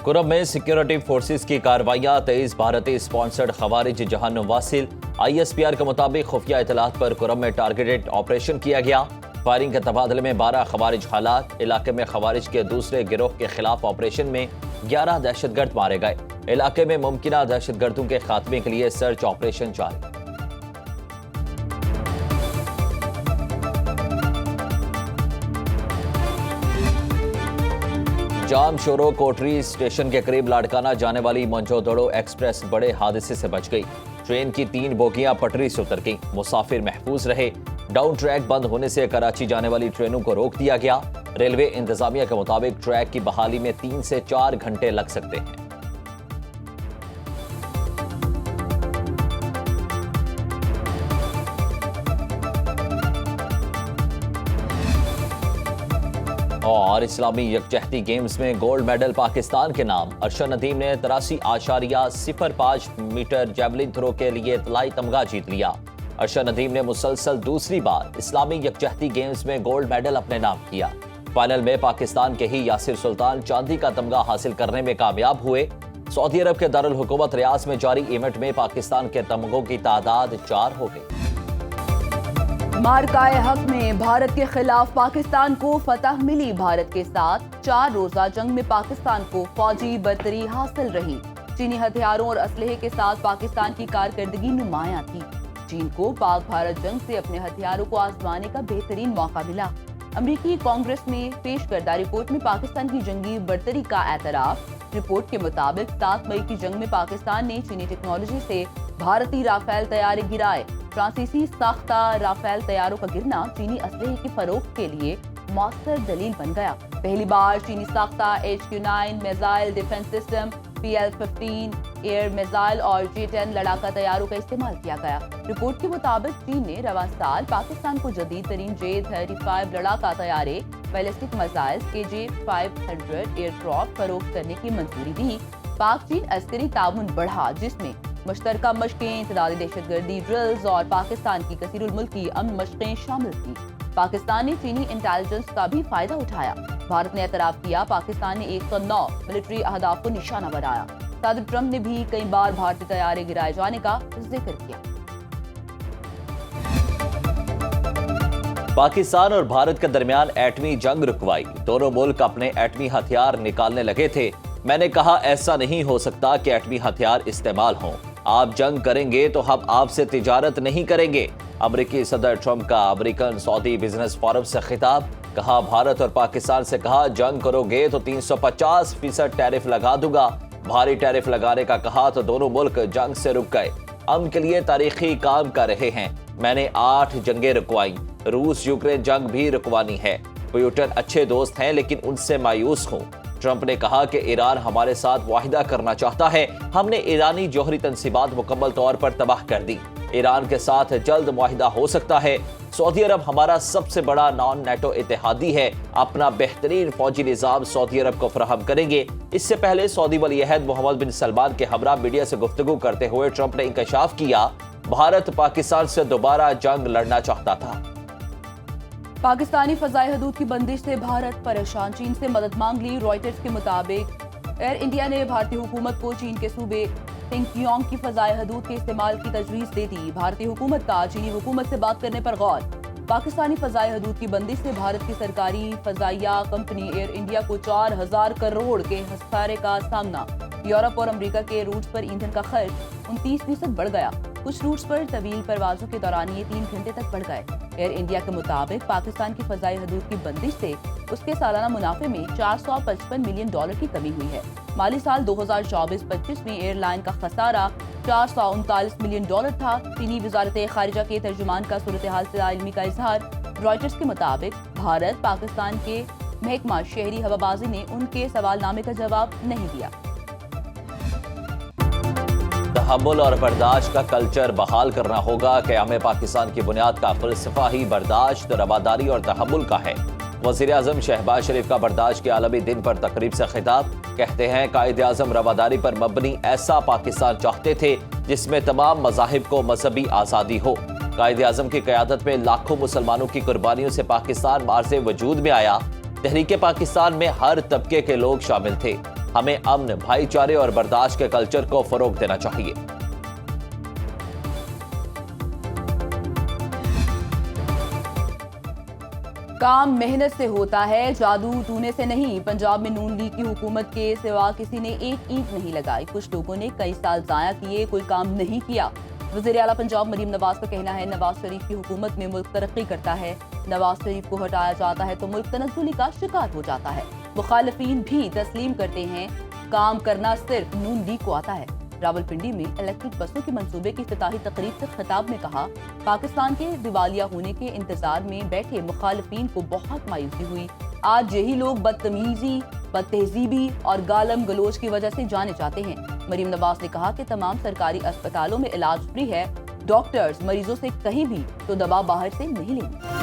करम में security forces की कार्रवाइयां, 23 भारतीय स्पॉन्सर्ड खवारिज जहन्नुम वासिल। ISPR के मुताबिक खुफिया इतलात पर करम में टारगेटेड ऑपरेशन किया गया। फायरिंग के तबादले में 12 खवारिज हलाक। इलाके में खवारिज के दूसरे गिरोह के खिलाफ ऑपरेशन में 11 दहशतगर्द मारे गए। इलाके में मुमकिना दहशतगर्दों के खात्मे के लिए सर्च ऑपरेशन जारी। जाम शोरो कोटरी स्टेशन के करीब लाड़काना जाने वाली मोहनजोदड़ो एक्सप्रेस बड़े हादसे से बच गई। ट्रेन की 3 बोगियां पटरी से उतर गईं। मुसाफिर महफूज रहे। डाउन ट्रैक बंद होने से कराची जाने वाली ट्रेनों को रोक दिया गया। रेलवे इंतजामिया के मुताबिक ट्रैक की बहाली में 3 से 4 घंटे लग सकते हैं। और इस्लामी यकजहती गेम्स में गोल्ड मेडल पाकिस्तान के नाम। अरशद नदीम ने 83.05 मीटर जैवलिन थ्रो के लिए इत्तलाई तमगा जीत लिया। अरशद नदीम ने मुसलसल दूसरी बार इस्लामी यकजहती गेम्स में गोल्ड मेडल अपने नाम किया। फाइनल में पाकिस्तान के ही यासिर सुल्तान चांदी का तमगा हासिल करने में कामयाब हुए। सऊदी अरब के दारुल हुकूमत रियाज में जारी इवेंट में पाकिस्तान के तमगों की तादाद 4 हो गई। मार्काए हक में भारत के खिलाफ पाकिस्तान को फतह मिली। भारत के साथ 4 रोजा जंग में पाकिस्तान को फौजी बरतरी हासिल रही। चीनी हथियारों और असलहे के साथ पाकिस्तान की कारकर्दगी नुमायां थी। चीन को पाक भारत जंग से अपने हथियारों को आजमाने का बेहतरीन मौका मिला। अमरीकी कांग्रेस में पेश करदा रिपोर्ट में पाकिस्तान की जंगी बरतरी का एतराफ। रिपोर्ट के मुताबिक 7 मई की जंग में पाकिस्तान ने चीनी टेक्नोलॉजी से भारतीय राफेल तैयारे गिराए। फ्रांसीसी साख्ता राफेल तैयारों का गिरना चीनी असलहे की फरोख्त के लिए मौसर दलील बन गया। पहली बार चीनी साख्ता HQ-9 missile defence system, PL-15 air missile और J-10 लड़ाका तैयारों का इस्तेमाल किया गया। रिपोर्ट के मुताबिक चीन ने रवां साल पाकिस्तान को जदीद तरीन J-35 लड़ाका तैयारे, बैलिस्टिक मिसाइल KJ-500 एयरक्राफ्ट फरोख्त करने की मंजूरी दी। पाक चीन अस्करी ताउन बढ़ा, जिसमें मुश्तरका मशकें, इंसदादी दहशतगर्दी ड्रिल्स और पाकिस्तान की कसीरुल मुल्की अमन मशकें शामिल थी। पाकिस्तान ने चीनी इंटेलिजेंस का भी फायदा उठाया। भारत ने एतराफ किया पाकिस्तान ने 109 मिलिट्री अहदाफ को निशाना बनाया। सदर ट्रंप ने भी कई बार भारतीय तैयारे गिराए जाने का जिक्र किया। पाकिस्तान और भारत के दरमियान एटमी जंग रुकवाई। दोनों मुल्क अपने एटमी हथियार निकालने लगे थे। मैंने कहा ऐसा नहीं हो सकता कि एटमी हथियार इस्तेमाल हों। आप जंग करेंगे तो हम आपसे तिजारत नहीं करेंगे। अमेरिकी सदर ट्रंप का अमेरिकन सऊदी बिजनेस फोरम से खिताब। कहा भारत और पाकिस्तान से कहा जंग करोगे तो 350% टैरिफ लगा दूंगा। भारी टैरिफ लगाने का कहा तो दोनों मुल्क जंग से रुक गए। अमन के लिए तारीखी काम कर रहे हैं। मैंने 8 जंगें रुकवाई। रूस यूक्रेन जंग भी रुकवानी है। पुतिन अच्छे दोस्त हैं लेकिन उनसे मायूस हूँ। ट्रंप ने कहा कि ईरान हमारे साथ वाहिदा करना चाहता है। हमने ईरानी जौहरी तंसीबात मुकम्मल तौर पर तबाह कर दी। ईरान के साथ जल्द मुआहिदा हो सकता है। सऊदी अरब हमारा सबसे बड़ा नॉन नेटो इत्तेहादी है। अपना बेहतरीन फौजी निज़ाम सऊदी अरब को फराहम करेंगे। इससे पहले सऊदी वली-ए-अहद मोहम्मद बिन सलमान के हमरा मीडिया से गुफ्तगू करते हुए ट्रंप ने इंकशाफ किया भारत पाकिस्तान से दोबारा जंग लड़ना चाहता था। पाकिस्तानी फजाई हदूद की बंदिश से भारत परेशान, चीन से मदद मांग ली। रॉयटर्स के मुताबिक एयर इंडिया ने भारतीय हुकूमत को चीन के सूबे सिंकियोंग की फजाई हदूद के इस्तेमाल की तजवीज़ दे दी। भारतीय हुकूमत का चीनी हुकूमत से बात करने पर गौर। पाकिस्तानी फजाई हदूद की बंदिश से भारत की सरकारी फजाइया कंपनी एयर इंडिया को 4000 करोड़ के खसारे का सामना। यूरोप और अमेरिका के रूट्स पर ईंधन का खर्च 29% बढ़ गया। कुछ रूट्स पर तवील परवाजों के दौरान ये 3 घंटे तक बढ़ गए। एयर इंडिया के मुताबिक पाकिस्तान की फजाई हदूद की बंदिश से उसके सालाना मुनाफे में $455 मिलियन की कमी हुई है। माली साल 2024-25 में एयरलाइन का खसारा $439 मिलियन था। चीनी वजारत खारिजा के तर्जुमान का सूरत हाल से इल्मी का इजहार। रॉयटर्स के मुताबिक भारत पाकिस्तान के महकमा शहरी हवाबाजी ने उनके सवालनामे का जवाब नहीं दिया। तहम्मुल और बर्दाश्त का कल्चर बहाल करना होगा। क़याम पाकिस्तान की बुनियाद का फ़लसफ़ा ही बर्दाश्त, रवादारी और तहम्मुल का है। वज़ीर आज़म शहबाज शरीफ का बर्दाश्त के आलमी दिन पर तकरीब से खिताब। कहते हैं कायदे आज़म रवादारी पर मबनी ऐसा पाकिस्तान चाहते थे जिसमें तमाम मज़ाहिब को मजहबी आज़ादी हो। कायदे आज़म की क़यादत में लाखों मुसलमानों की कुर्बानियों से पाकिस्तान मार्ज़े वजूद में आया। तहरीक पाकिस्तान में हर तबके के लोग शामिल थे। हमें अमन, भाईचारे और बर्दाश्त के कल्चर को फरोग देना चाहिए। काम मेहनत से होता है, जादू टूने से नहीं। पंजाब में नून लीग की हुकूमत के सिवा किसी ने एक ईंट नहीं लगाई। कुछ लोगों ने कई साल जाया किए, कोई काम नहीं किया। वज़ीर आला पंजाब मरीम नवाज का कहना है, नवाज शरीफ की हुकूमत में मुल्क तरक्की करता है, नवाज शरीफ को हटाया जाता है तो मुल्क तनज़्ज़ुली का शिकार हो जाता है। मुखालिफिन भी तस्लीम करते हैं, काम करना सिर्फ नून लीग को आता है। रावलपिंडी में इलेक्ट्रिक बसों के मंसूबे की इफ्तिताही तकरीब से खिताब में कहा, पाकिस्तान के दिवालिया होने के इंतजार में बैठे मुखालिफिन को बहुत मायूसी हुई। आज यही लोग बदतमीजी, बदतहजीबी और गालम गलोच की वजह से जाने जाते हैं। मरीम नवाज ने कहा कि तमाम सरकारी अस्पतालों में इलाज फ्री है, डॉक्टर्स मरीजों से कहीं भी तो दवा बाहर से नहीं लेंगे।